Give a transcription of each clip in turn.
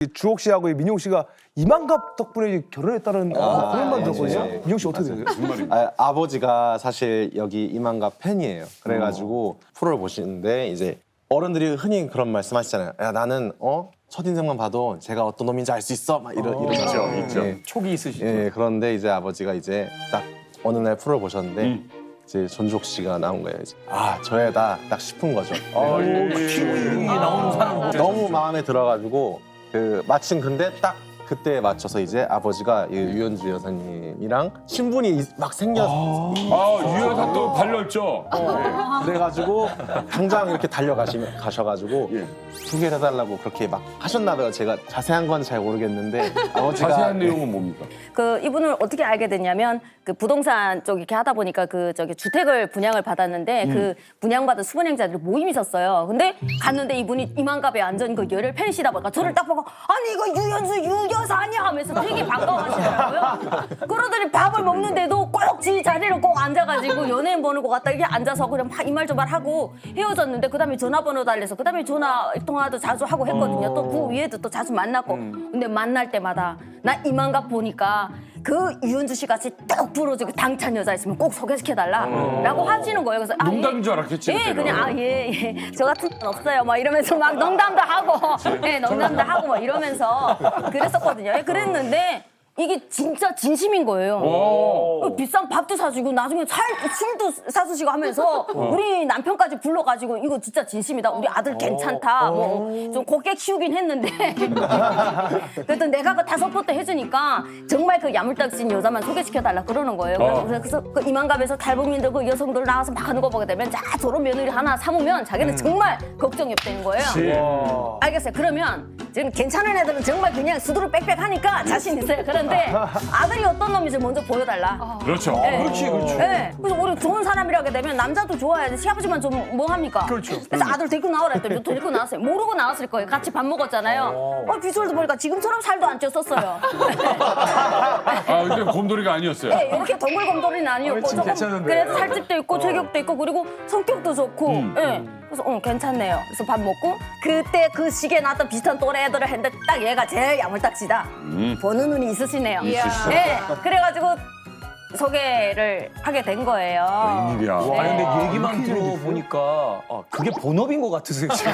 주옥 씨하고 민용 씨가 이만갑 덕분에 결혼했다는 그런 말 들었거든요. 민용 씨 어떻게 돼요? 아버지가 사실 여기 이만갑 팬이에요. 그래가지고 프로를 보시는데 이제 어른들이 흔히 그런 말씀하시잖아요. 야 나는 첫인상만 봐도 제가 어떤 놈인지 알 수 있어. 막 이러죠. 있죠. 예. 촉이 있으시죠. 예, 그런데 이제 아버지가 이제 딱 어느 날 프로를 보셨는데 이제 전주옥 씨가 나온 거예요. 이제. 아 저애다 딱 싶은 거죠. TV 나오는 사람 너무 마음에 들어가지고 마침 근데 딱 그때에 맞춰서 이제 아버지가 이 유현주 여사님이랑 신분이 막 생겼어요. 유여사 또 발렸죠. 그래가지고 당장 이렇게 가셔가지고 소개를 해달라고 그렇게 막 하셨나 봐요. 제가 자세한 건 잘 모르겠는데 아버지가 자세한 내용은 뭡니까? 그 이분을 어떻게 알게 됐냐면 그 부동산 쪽 이렇게 하다 보니까 그 저기 주택을 분양을 받았는데 그 분양받은 수분행자들 모임이 있었어요. 근데 갔는데 이분이 이만갑에 앉은 그 열혈 팬이시다 보니까 저를 딱 보고 아니 이거 유현수 유여사 아니야 하면서 되게 반가워하시더라고요. 그러더니 밥을 먹는데도 꼭 지 자리를 꼭 앉아가지고 연예인 보는 것 같다 이렇게 앉아서 그냥 막 이 말 저 말 하고 헤어졌는데 그다음에 전화번호 달래서 그다음에 전화 통화도 자주 하고 했거든요. 또 그 위에도 또 자주 만났고 근데 만날 때마다 나 이만갑 보니까 그 유현주 씨 같이 딱 부러지고 당찬 여자 있으면 꼭 소개시켜달라라고 하시는 거예요. 그래서 농담인 줄 알았겠지, 예, 그때는. 그냥 저 같은 건 없어요. 막 이러면서 막 농담도 하고, 예, 농담도 하고 막 이러면서 그랬었거든요. 예, 그랬는데. 이게 진짜 진심인 거예요. 비싼 밥도 사주고 나중에 술도 사주시고 하면서 우리 남편까지 불러가지고 이거 진짜 진심이다. 우리 아들 괜찮다. 뭐 좀 곱게 키우긴 했는데 그래도 내가 그 5포트 해주니까 정말 그 야물딱진 여자만 소개시켜달라 그러는 거예요. 그래서 그 이만갑에서 탈북민들 그 여성들 나와서 막 하는 거 보게 되면 자 저런 며느리 하나 사모면 자기는 정말 걱정이 없다는 거예요. 알겠어요. 그러면 지금 괜찮은 애들은 정말 그냥 수두룩 빽빽하니까 자신 있어요. 그런데 아들이 어떤 놈인지 먼저 보여달라. 그렇죠. 그렇지. 네. 그래서 우리 좋은 사람이라게 되면 남자도 좋아야지. 시아버지만 좀 뭐 합니까? 그렇죠. 그래서 아들 데리고 나오라 했더니 데리고 나왔어요. 모르고 나왔을 거예요. 같이 밥 먹었잖아요. 비주얼도 보니까 지금처럼 살도 안 쪘었어요. 근데 곰돌이가 아니었어요. 네, 이렇게 덩굴곰돌이는 아니었고 지금 괜찮은데. 그래서 살집도 있고 체격도 있고 그리고 성격도 좋고 예. 그래서 괜찮네요. 그래서 밥 먹고 그때 그 시기에 나왔던 비슷한 또래 애들을 했는데 딱 얘가 제일 야물딱지다. 보는 눈이 있으시네요. 예. 그래가지고 소개를 하게 된 거예요. 웬일이야. 아니 근데 얘기만 들어보니까 그게 본업인 것 같으세요 지금.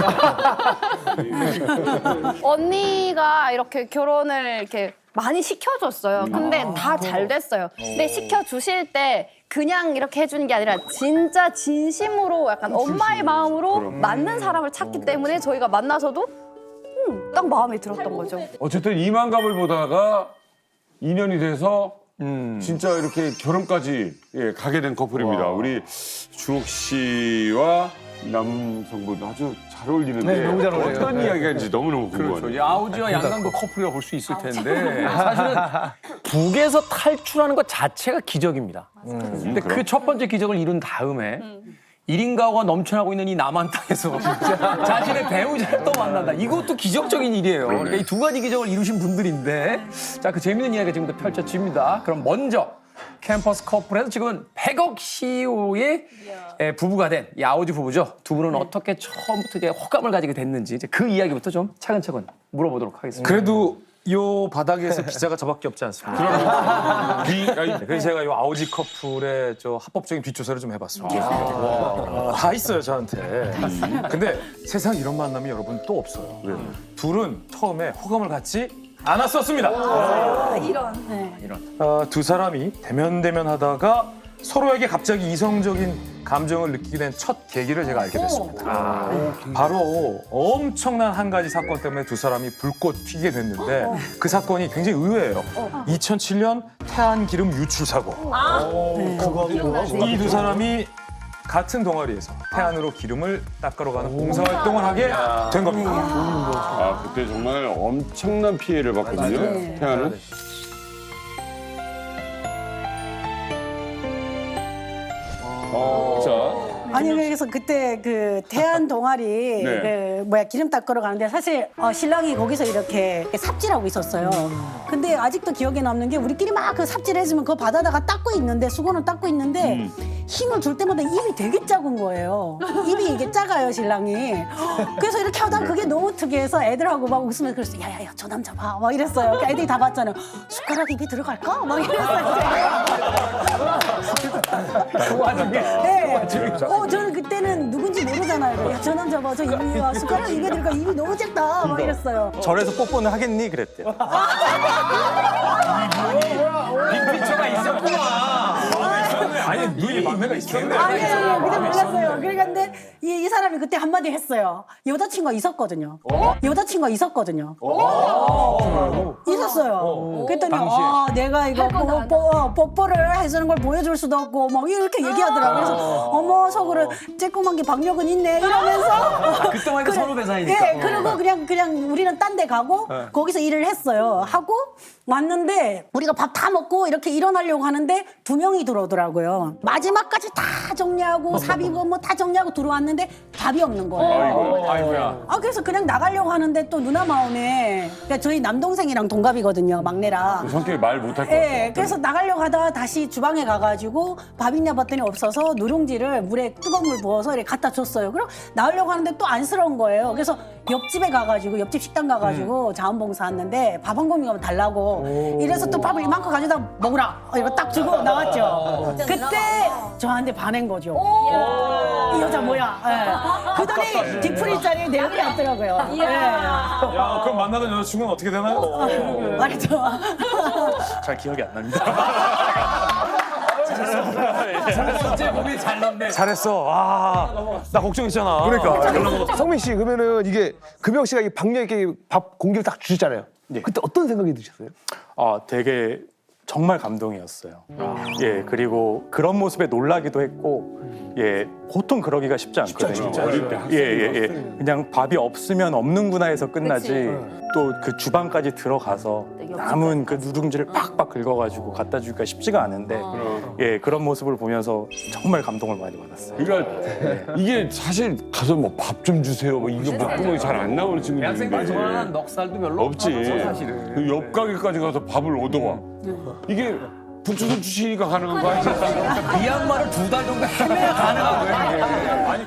언니가 이렇게 결혼을 이렇게 많이 시켜줬어요. 근데 다 잘 됐어요. 근데 시켜주실 때 그냥 이렇게 해주는 게 아니라 진짜 진심으로 약간 엄마의 마음으로 맞는 사람을 찾기 때문에 저희가 만나서도 딱 마음에 들었던 거죠. 어쨌든 이만갑을 보다가 인연이 돼서 진짜 이렇게 결혼까지 가게 된 커플입니다. 우리 주옥 씨와 남성분 아주 잘 어울리는데 네, 너무 잘 어울려요. 어떤 네. 이야기인지 너무너무 궁금하네요. 그렇죠. 아우지와 양강도 커플이라고 볼 수 있을 텐데 사실은 북에서 탈출하는 것 자체가 기적입니다. 근데 그 첫 번째 기적을 이룬 다음에 1인 가구가 넘쳐나고 있는 이 남한 땅에서 자신의 배우자를 또 만난다. 이것도 기적적인 일이에요. 그러니까 이 두 가지 기적을 이루신 분들인데 자, 그 재밌는 이야기가 지금부터 펼쳐집니다. 그럼 먼저 캠퍼스 커플에서 지금은 100억 CEO의 부부가 된 이 아우지 부부죠. 두 분은 어떻게 처음부터 이제 호감을 가지게 됐는지 이제 그 이야기부터 좀 차근차근 물어보도록 하겠습니다. 그래도 요 바닥에서 기자가 저밖에 없지 않습니까? 그래서 제가 요 아우지 커플의 저 합법적인 뒷조사를 좀 해봤습니다. 다 있어요 저한테. 근데 세상 이런 만남이 여러분 또 없어요. 둘은 처음에 호감을 갖지 않았었습니다. 두 사람이 대면하다가 서로에게 갑자기 이성적인 감정을 느끼게 된 첫 계기를 제가 알게 됐습니다. 바로 엄청난 한 가지 사건 때문에 두 사람이 불꽃 튀게 됐는데 그 사건이 굉장히 의외예요. 2007년 태안기름 유출 사고. 이 두 사람이 같은 동아리에서 태안으로 기름을 닦으러 가는 봉사활동을 하게 된 겁니다. 그때 정말 엄청난 피해를 봤거든요. 태아는. 아니 그래서 그때 그 대한 동아리 네. 기름 닦으러 가는데 사실 신랑이 거기서 이렇게 삽질하고 있었어요. 근데 아직도 기억에 남는 게 우리끼리 막 그 삽질해주면 그거 받아다가 닦고 있는데 수건을 닦고 있는데 힘을 줄 때마다 입이 되게 작은 거예요. 입이 이게 작아요, 신랑이. 그래서 이렇게 하다가 그게 너무 특이해서 애들하고 막 웃으면서 그랬어요. 야야야, 저 남자 봐. 막 이랬어요. 그러니까 애들이 다 봤잖아요. 숟가락 입에 들어갈까? 막 이랬어요. 그 와중에 네. 저는 그때는 누군지 모르잖아요. 야, 저 남자 봐. 저 입이 와. 숟가락 입에 들어가. 입이 너무 작다. 막 이랬어요. 절에서 뽀뽀는 하겠니? 그랬대요. 빅피처가 있었구나. 아니 눈이 맘에가 있었네. 아니에요. 그때 몰랐어요. 그러니까 이 사람이 그때 한마디 했어요. 여자친구가 있었거든요. 여자친구가 있었거든요. 있었어요. 그랬더니 내가 이거 뽀뽀를 해주는 걸 보여줄 수도 없고 막 이렇게 얘기하더라고요. 그래서 어머 속으로 쬐꼬만 게 박력은 있네 이러면서 그때만 해도 선후배사이니까. 네, 그리고 그냥 우리는 딴 데 가고 거기서 일을 했어요. 하고 왔는데 우리가 밥 다 먹고 이렇게 일어나려고 하는데 2명이 들어오더라고요. 마지막까지 다 정리하고 삽입고 뭐 다 정리하고 들어왔는데 밥이 없는 거예요. 아이고야. 그래서 그냥 나가려고 하는데 또 누나 마음에 그러니까 저희 남동생이랑 동갑이거든요, 막내라. 성격이 말 못할 것 같아. 네, 그래서 나가려고 하다가 다시 주방에 가가지고 밥 있냐 봤더니 없어서 누룽지를 물에 뜨거운 물 부어서 이렇게 갖다 줬어요. 그럼 나오려고 하는데 또 안쓰러운 거예요. 그래서 옆집에 가가지고 옆집 식당 가가지고 자원봉사 왔는데 밥 한 공기만 달라고 이래서 또 밥을 이만큼 가져다 먹으라 이거 딱 주고 나왔죠. 그때 저한테 반한 거죠. 이 여자 뭐야? 예. 그더니 뒤풀이 자리에 내 옆에 앉더라고요. 예. 야, 그럼 만나던 여자친구는 어떻게 되나요? 말이죠. 잘 기억이 안 납니다. 진짜 몸이 잘 넣네. 잘했어. 와, 나 걱정했잖아. 그러니까. 성민 씨 그러면은 이게 금영 씨가 이 박력 있게 밥 공기를 딱 주셨잖아요. 예. 그때 어떤 생각이 드셨어요? 되게 정말 감동이었어요. 예, 그리고 그런 모습에 놀라기도 했고, 예, 보통 그러기가 쉽지 않거든요. 어릴 때 예. 그냥 밥이 없으면 없는구나 해서 끝나지. 또 그 주방까지 들어가서 남은 그 누룽지를 팍팍 긁어가지고 갖다 주기가 쉽지가 않은데, 예, 그런 모습을 보면서 정말 감동을 많이 받았어요. 그러니까 이게 사실 가서 뭐 밥 좀 주세요. 뭐 이거 목구멍이 잘 안 나오는 대학생들 친구들인데 좋아하는 넉살도 별로 없지. 없어, 사실은. 그 옆 가게까지 가서 밥을 얻어와. 이게 부추선 주시니까 가능한 거 아니야? 이 양말을 2달 정도 헤매야 가능한 거야. 이게.